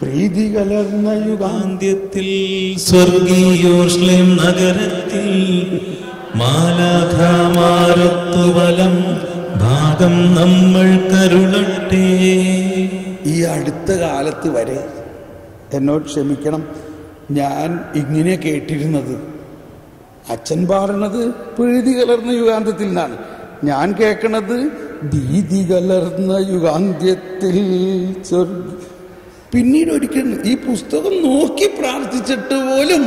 പ്രീതി കലർന്ന യുഗാന്ത്യത്തിൽ സ്വർഗീയോർശ്ലേം നഗരത്തിൽ മാലാഖമാരൊത്തുവലം ഭാഗം നമ്മൾ കരുളട്ടെ. ഈ അടുത്ത കാലത്ത് വരെ എന്നോട് ക്ഷമിക്കണം, ഞാൻ ഇങ്ങനെ കേട്ടിരുന്നത്, അച്ഛൻ പാടുന്നത് പ്രീതി കലർന്ന യുഗാന്ത്യത്തിൽ നിന്നാണ്. ഞാൻ കേൾക്കണത് ഭീതി കലർന്ന യുഗാന്ത്യത്തിൽ. പിന്നീട് ഒരിക്കലും ഈ പുസ്തകം നോക്കി പ്രാർത്ഥിച്ചിട്ട് പോലും